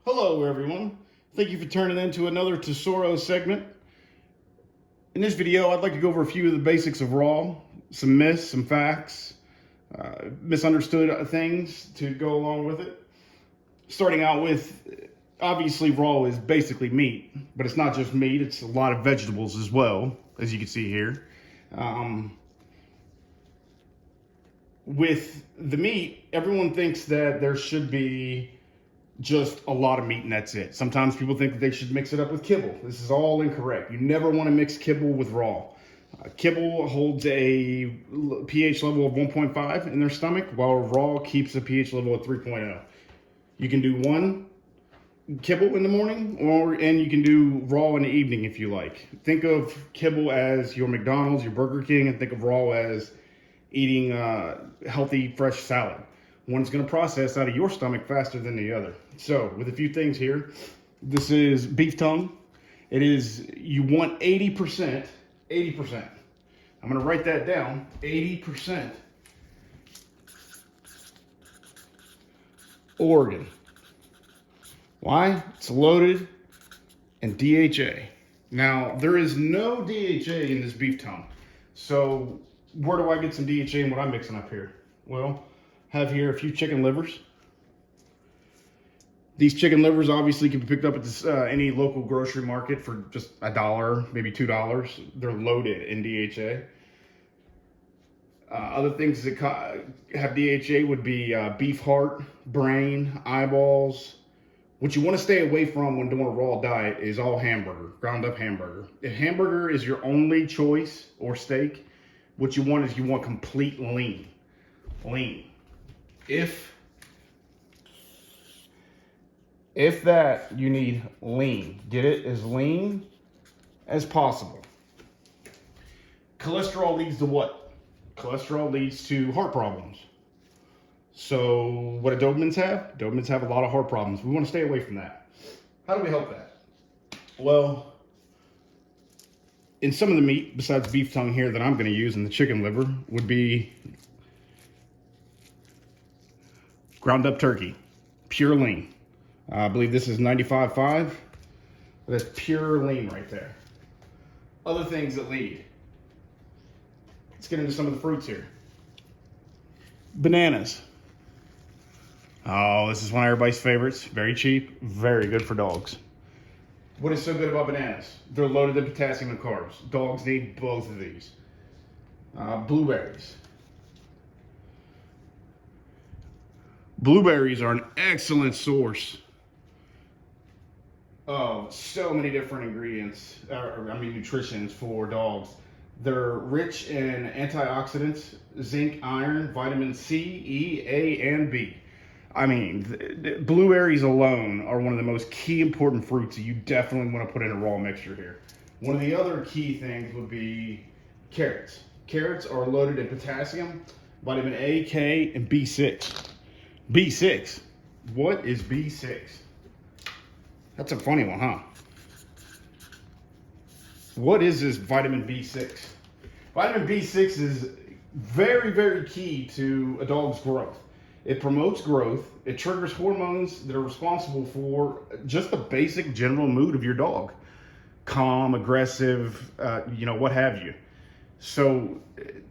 Hello everyone, thank you for turning into another Tesoro segment. In this video I'd like to go over a few of the basics of raw, some myths, some facts, misunderstood things to go along with it. Starting out with, obviously raw is basically meat, but it's not just meat, it's a lot of vegetables as well, as you can see here. With the meat, everyone thinks that there should be just a lot of meat and that's it. Sometimes people think that they should mix it up with kibble. This is all incorrect. You never want to mix kibble with raw. Kibble holds a pH level of 1.5 in their stomach, while raw keeps a pH level of 3.0. You can do one kibble in the morning, and you can do raw in the evening if you like. Think of kibble as your McDonald's, your Burger King, and think of raw as eating healthy, fresh salad. One's going to process out of your stomach faster than the other. So with a few things here, this is beef tongue. It is, you want 80%. I'm going to write that down, 80% Oregon. Why? It's loaded in DHA. Now, there is no DHA in this beef tongue. So where do I get some DHA in what I'm mixing up here? Well, have here a few chicken livers. These chicken livers obviously can be picked up at this, any local grocery market for just $1, maybe $2. They're loaded in DHA. Other things that have DHA would be beef heart, brain, eyeballs. What you want to stay away from when doing a raw diet is all hamburger, ground up hamburger. If hamburger is your only choice or steak, what you want is you want complete lean. If that, you need lean. Get it as lean as possible. Cholesterol leads to what? Cholesterol leads to heart problems. So what do Dobermans have? Dobermans have a lot of heart problems. We want to stay away from that. How do we help that? Well, in some of the meat, besides beef tongue here that I'm going to use, and the chicken liver, would be ground up turkey, pure lean. I believe this is 95.5. That's pure lean right there. Other things that lead. Let's get into some of the fruits here. Bananas. Oh, this is one of everybody's favorites. Very cheap, very good for dogs. What is so good about bananas? They're loaded in potassium and carbs. Dogs need both of these. Blueberries. Blueberries are an excellent source of so many different ingredients, nutritions for dogs. They're rich in antioxidants, zinc, iron, vitamin C, E, A, and B. I mean, blueberries alone are one of the most key important fruits that you definitely want to put in a raw mixture here. One of the other key things would be carrots. Carrots are loaded in potassium, vitamin A, K, and B6. B6. What is B6? That's a funny one, huh? What is this vitamin B6? Vitamin B6 is very, very key to a dog's growth. It promotes growth. It triggers hormones that are responsible for just the basic general mood of your dog. Calm, aggressive, what have you. So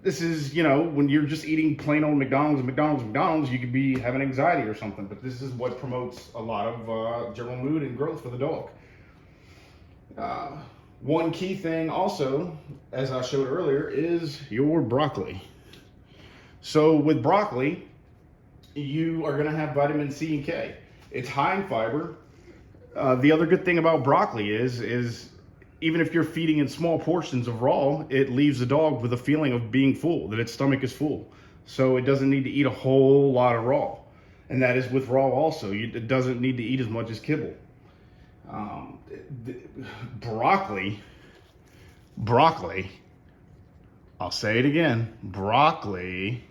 this is, when you're just eating plain old McDonald's, you could be having anxiety or something. But this is what promotes a lot of general mood and growth for the dog. One key thing also, as I showed earlier, is your broccoli. So with broccoli, you are going to have vitamin C and K. It's high in fiber. The other good thing about broccoli is even if you're feeding in small portions of raw, it leaves the dog with a feeling of being full, that its stomach is full. So it doesn't need to eat a whole lot of raw. And that is with raw also. It doesn't need to eat as much as kibble. Broccoli, I'll say it again, broccoli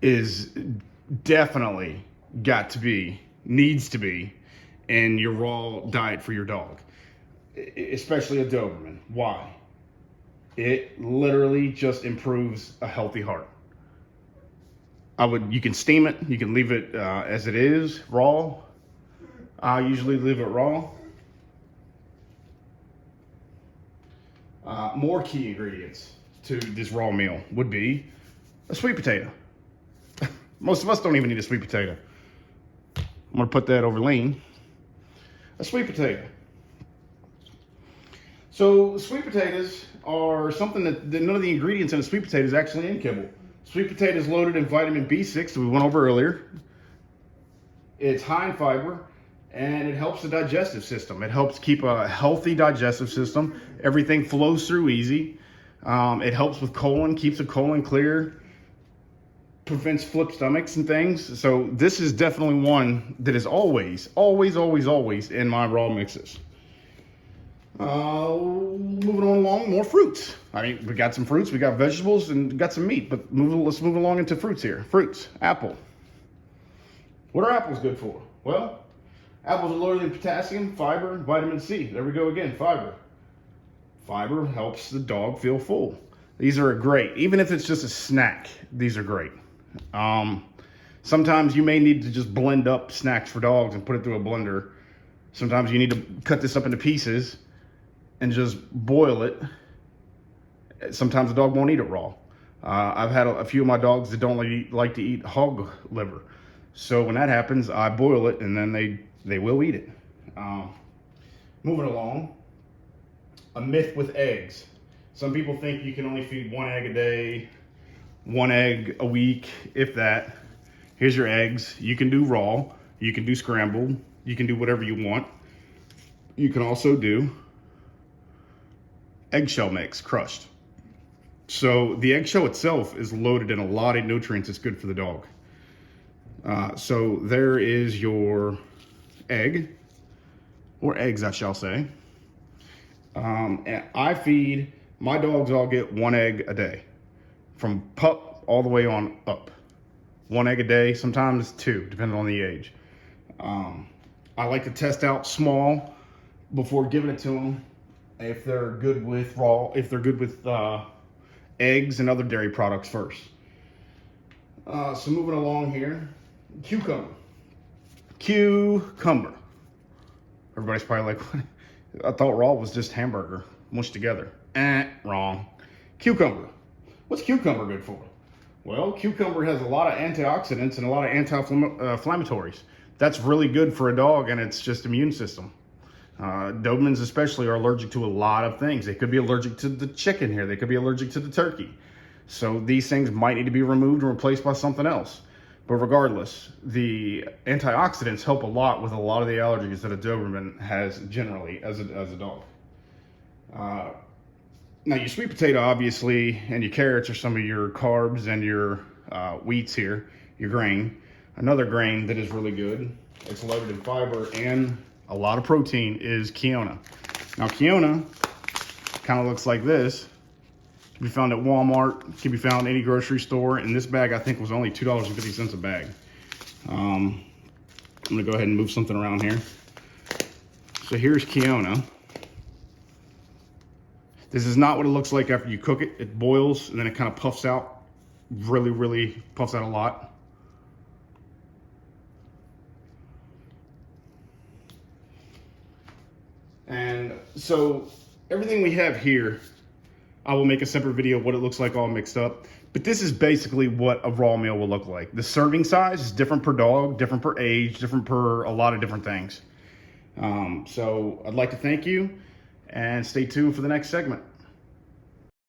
is definitely needs to be in your raw diet for your dog, especially a Doberman. Why? It literally just improves a healthy heart. You can steam it, you can leave it as it is, raw. I usually leave it raw. More key ingredients to this raw meal would be a sweet potato. Most of us don't even need a sweet potato. I'm gonna put that over lean. A sweet potato. So sweet potatoes are something that none of the ingredients in a sweet potato is actually in kibble. Sweet potato is loaded in vitamin B6 that we went over earlier. It's high in fiber, and it helps the digestive system. It helps keep a healthy digestive system. Everything flows through easy. It helps with colon, keeps the colon clear, prevents flip stomachs and things. So this is definitely one that is always in my raw mixes. Moving on along, more fruits. I mean, we got some fruits, we got vegetables, and got some meat, but let's move along into fruits here. Fruits, apple. What are apples good for? Well, apples are loaded in potassium, fiber, and vitamin C. There we go again, fiber. Fiber helps the dog feel full. These are great. Even if it's just a snack, these are great. Sometimes you may need to just blend up snacks for dogs and put it through a blender. Sometimes you need to cut this up into pieces and just boil it. Sometimes the dog won't eat it raw. I've had a few of my dogs that don't like to eat hog liver. So when that happens, I boil it and then they will eat it. Moving along, a myth with eggs. Some people think you can only feed 1 egg a day, 1 egg a week, if that. Here's your eggs. You can do raw, you can do scrambled, you can do whatever you want. You can also do eggshell mix, crushed. So the eggshell itself is loaded in a lot of nutrients. It's good for the dog. So there is your egg, or eggs, I shall say. And I feed, my dogs all get 1 egg a day, from pup all the way on up. 1 egg a day, sometimes 2, depending on the age. I like to test out small before giving it to them. If they're good with eggs and other dairy products first. So moving along here, cucumber. Everybody's probably like, what? I thought raw was just hamburger mushed together. Wrong. Cucumber. What's cucumber good for? Well, cucumber has a lot of antioxidants and a lot of anti-inflammatories. That's really good for a dog and its just immune system. Dobermans especially are allergic to a lot of things. They could be allergic to the chicken here. They could be allergic to the turkey. So these things might need to be removed and replaced by something else. But regardless, the antioxidants help a lot with a lot of the allergies that a Doberman has generally as a dog. Now your sweet potato, obviously, and your carrots are some of your carbs and your wheats here, your grain. Another grain that is really good, it's loaded in fiber and a lot of protein, is quinoa. Now quinoa kind of looks like this. Can be found at Walmart, can be found in any grocery store, and this bag I think was only $2.50 a bag. I'm gonna go ahead and move something around here. So here's quinoa. This is not what it looks like after you cook it. It boils and then it kind of puffs out, really puffs out a lot. And so everything we have here, I will make a separate video of what it looks like all mixed up. But this is basically what a raw meal will look like. The serving size is different per dog, different per age, different per a lot of different things. So I'd like to thank you and stay tuned for the next segment.